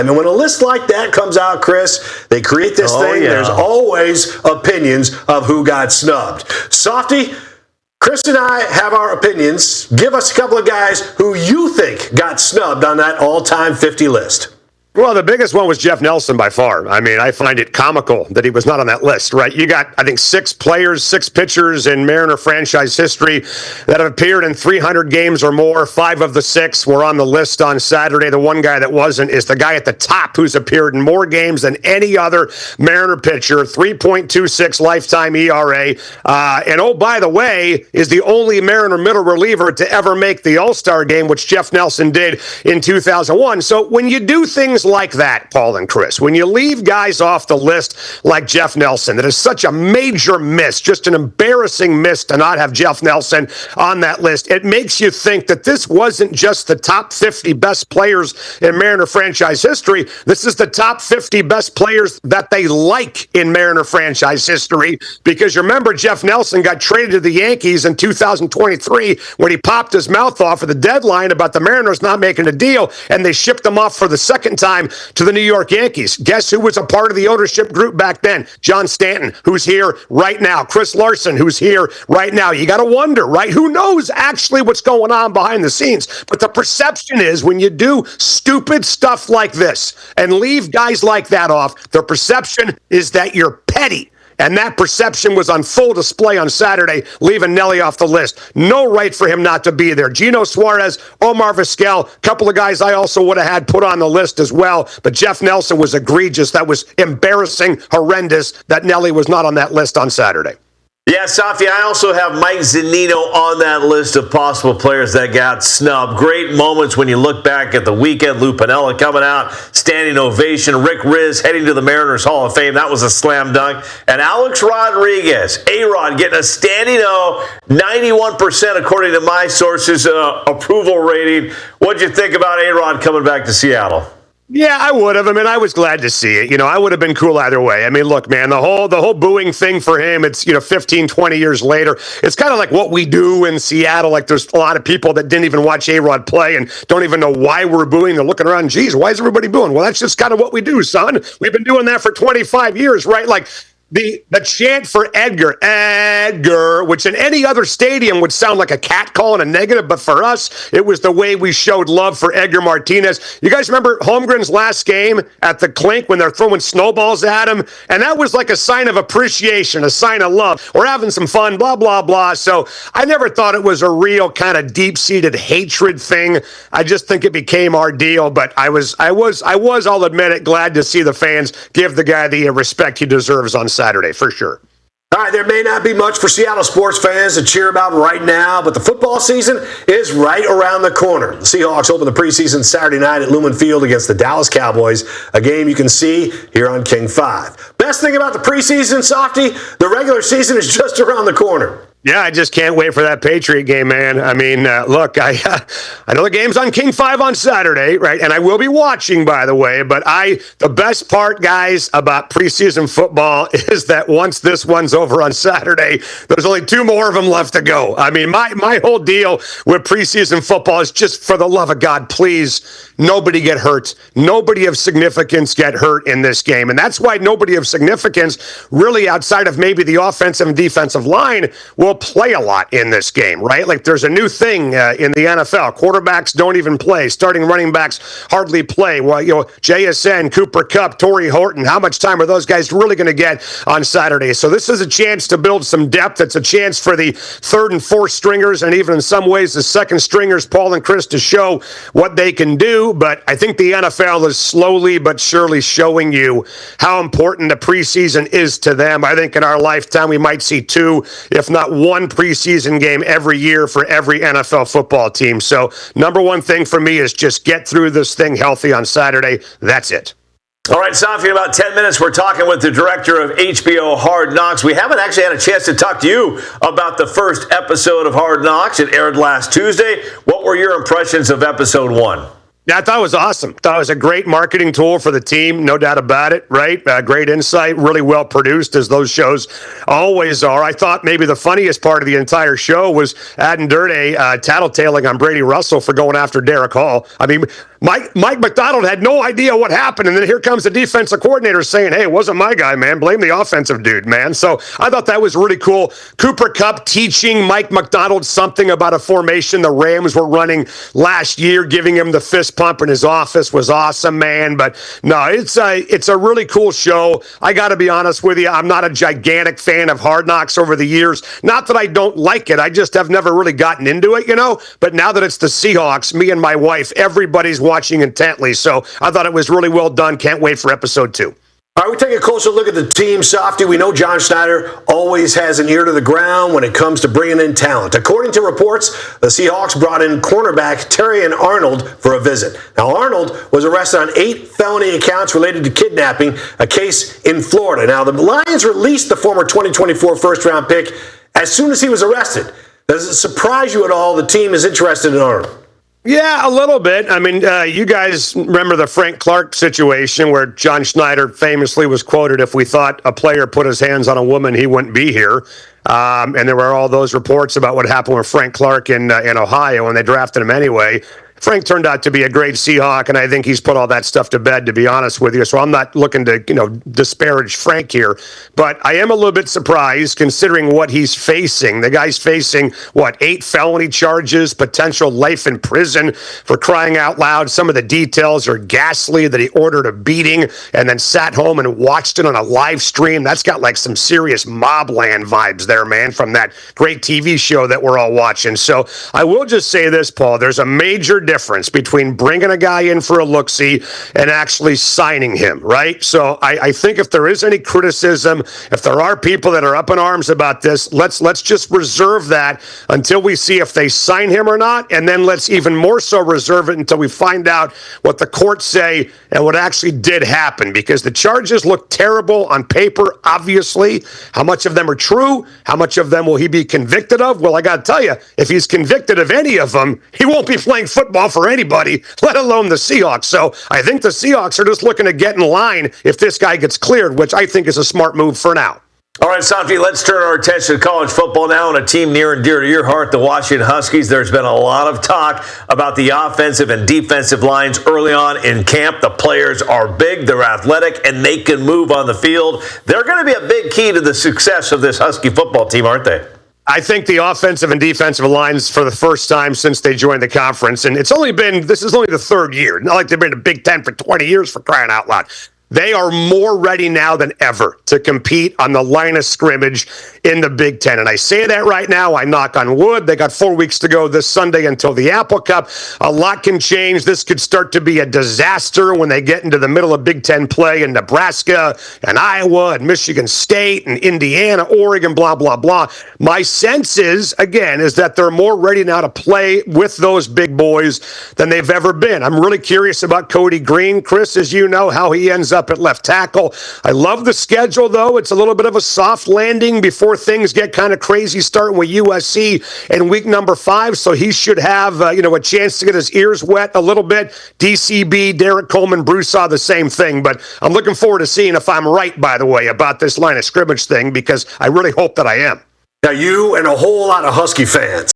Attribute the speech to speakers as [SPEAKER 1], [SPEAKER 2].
[SPEAKER 1] I mean, when a list like that comes out, Chris, they create this thing.
[SPEAKER 2] Yeah.
[SPEAKER 1] There's always opinions of who got snubbed. Softy, Chris and I have our opinions. Give us a couple of guys who you think got snubbed on that all-time 50 list.
[SPEAKER 3] Well, the biggest one was Jeff Nelson by far. I mean, I find it comical that he was not on that list, right? You got, I think, 6 players, 6 pitchers in Mariner franchise history that have appeared in 300 games or more. 5 of the 6 were on the list on Saturday. The one guy that wasn't is the guy at the top who's appeared in more games than any other Mariner pitcher, 3.26 lifetime ERA. And oh, by the way, is the only Mariner middle reliever to ever make the All-Star game, which Jeff Nelson did in 2001. So when you do things like that, Paul and Chris, when you leave guys off the list like Jeff Nelson, that is such a major miss, just an embarrassing miss to not have Jeff Nelson on that list, it makes you think that this wasn't just the top 50 best players in Mariner franchise history. This is the top 50 best players that they like in Mariner franchise history, because you remember Jeff Nelson got traded to the Yankees in 2023 when he popped his mouth off at the deadline about the Mariners not making a deal, and they shipped him off for the second time to the New York Yankees. Guess who was a part of the ownership group back then? John Stanton, who's here right now. Chris Larson, who's here right now. You got to wonder, right? Who knows actually what's going on behind the scenes? But the perception is when you do stupid stuff like this and leave guys like that off, the perception is that you're petty. And that perception was on full display on Saturday, leaving Nelly off the list. No right for him not to be there. Gino Suarez, Omar Vizquel, a couple of guys I also would have had put on the list as well. But Jeff Nelson was egregious. That was embarrassing, horrendous that Nelly was not on that list on Saturday.
[SPEAKER 2] Yeah, Softy, I also have Mike Zunino on that list of possible players that got snubbed. Great moments when you look back at the weekend. Lou Piniella coming out, standing ovation. Rick Riz heading to the Mariners Hall of Fame. That was a slam dunk. And Alex Rodriguez, A-Rod, getting a standing O, 91% according to my sources, approval rating. What'd you think about A-Rod coming back to Seattle?
[SPEAKER 3] Yeah, I would have. I mean, I was glad to see it. You know, I would have been cool either way. I mean, look, man, the whole booing thing for him, it's, 15, 20 years later. It's kind of like what we do in Seattle. Like there's a lot of people that didn't even watch A-Rod play and don't even know why we're booing. They're looking around, geez, why is everybody booing? Well, that's just kind of what we do, son. We've been doing that for 25 years, right? Like, the chant for Edgar, which in any other stadium would sound like a cat calling a negative, but for us, it was the way we showed love for Edgar Martinez. You guys remember Holmgren's last game at the Clink when they're throwing snowballs at him? And that was like a sign of appreciation, a sign of love. We're having some fun, blah, blah, blah. So I never thought it was a real kind of deep-seated hatred thing. I just think it became our deal, but I was, I'll admit it, glad to see the fans give the guy the respect he deserves on Saturday, for sure.
[SPEAKER 1] All right, there may not be much for Seattle sports fans to cheer about right now, but the football season is right around the corner. The Seahawks open the preseason Saturday night at Lumen Field against the Dallas Cowboys, a game you can see here on King 5. Best thing about the preseason, Softy, the regular season is just around the corner.
[SPEAKER 3] Yeah, I just can't wait for that Patriot game, man. I mean, look, I know the game's on King 5 on Saturday, right? And I will be watching, by the way. But the best part, guys, about preseason football is that once this one's over on Saturday, there's only 2 more of them left to go. I mean, my whole deal with preseason football is just, for the love of God, please, nobody get hurt. Nobody of significance get hurt in this game. And that's why nobody of significance, really outside of maybe the offensive and defensive line, will play a lot in this game, right? Like there's a new thing in the NFL. Quarterbacks don't even play. Starting running backs hardly play. Well, JSN, Cooper Kupp, Torrey Horton, how much time are those guys really going to get on Saturday? So this is a chance to build some depth. It's a chance for the 3rd and 4th stringers, and even in some ways the 2nd stringers, Paul and Chris, to show what they can do. But I think the NFL is slowly but surely showing you how important the preseason is to them. I think in our lifetime we might see 2, if not 1 preseason game every year for every NFL football team. So number one thing for me is just get through this thing healthy on Saturday. That's it.
[SPEAKER 2] All right, Softy, in about 10 minutes, we're talking with the director of HBO Hard Knocks. We haven't actually had a chance to talk to you about the first episode of Hard Knocks. It aired last Tuesday. What were your impressions of episode 1?
[SPEAKER 3] Yeah, I thought it was awesome. Thought it was a great marketing tool for the team, no doubt about it, right? Great insight, really well produced, as those shows always are. I thought maybe the funniest part of the entire show was Adam Durde tattletaling on Brady Russell for going after Derek Hall. I mean, Mike McDonald had no idea what happened, and then here comes the defensive coordinator saying, hey, it wasn't my guy, man. Blame the offensive dude, man. So I thought that was really cool. Cooper Kupp teaching Mike McDonald something about a formation the Rams were running last year, giving him the fist pump in his office was awesome, man. But no, it's a really cool show. I got to be honest with you. I'm not a gigantic fan of Hard Knocks over the years. Not that I don't like it. I just have never really gotten into it, But now that it's the Seahawks, me and my wife, everybody's watching intently. So I thought it was really well done. Can't wait for episode 2.
[SPEAKER 1] All right, we take a closer look at the team, Softy. We know John Schneider always has an ear to the ground when it comes to bringing in talent. According to reports, the Seahawks brought in cornerback Terrion Arnold for a visit. Now, Arnold was arrested on 8 felony accounts related to kidnapping, a case in Florida. Now, the Lions released the former 2024 first-round pick as soon as he was arrested. Does it surprise you at all the team is interested in Arnold?
[SPEAKER 3] Yeah, a little bit. I mean, you guys remember the Frank Clark situation where John Schneider famously was quoted, if we thought a player put his hands on a woman, he wouldn't be here. And there were all those reports about what happened with Frank Clark in Ohio, and they drafted him anyway. Frank turned out to be a great Seahawk, and I think he's put all that stuff to bed, to be honest with you. So I'm not looking to, disparage Frank here. But I am a little bit surprised considering what he's facing. The guy's facing, 8 felony charges, potential life in prison, for crying out loud. Some of the details are ghastly, that he ordered a beating and then sat home and watched it on a live stream. That's got like some serious Mobland vibes there, man, from that great TV show that we're all watching. So I will just say this, Paul, there's a major difference between bringing a guy in for a look-see and actually signing him, right? So I think if there is any criticism, if there are people that are up in arms about this, let's just reserve that until we see if they sign him or not, and then let's even more so reserve it until we find out what the courts say and what actually did happen, because the charges look terrible on paper, obviously. How much of them are true? How much of them will he be convicted of? Well, I got to tell you, if he's convicted of any of them, he won't be playing football for anybody, let alone the Seahawks. So I think the Seahawks are just looking to get in line if this guy gets cleared, which I think is a smart move for now.
[SPEAKER 2] All right, Softy, let's turn our attention to college football now, and a team near and dear to your heart, the Washington Huskies. There's been a lot of talk about the offensive and defensive lines early on in camp. The players are big, they're athletic, and they can move on the field. They're going to be a big key to the success of this Husky football team, aren't they?
[SPEAKER 3] I think the offensive and defensive lines, for the first time since they joined the conference, and this is only the 3rd year. Not like they've been in the Big Ten for 20 years, for crying out loud. They are more ready now than ever to compete on the line of scrimmage in the Big Ten. And I say that right now. I knock on wood. They got 4 weeks to go this Sunday until the Apple Cup. A lot can change. This could start to be a disaster when they get into the middle of Big Ten play in Nebraska and Iowa and Michigan State and Indiana, Oregon, blah, blah, blah. My sense is, again, is that they're more ready now to play with those big boys than they've ever been. I'm really curious about Cody Green, Chris, as you know, how he ends up at left tackle. I love the schedule, though. It's a little bit of a soft landing before things get kind of crazy, starting with USC in week number 5. So he should have, a chance to get his ears wet a little bit. DCB, Derek Coleman, Broussard, the same thing. But I'm looking forward to seeing if I'm right, by the way, about this line of scrimmage thing, because I really hope that I am.
[SPEAKER 1] Now, you and a whole lot of Husky fans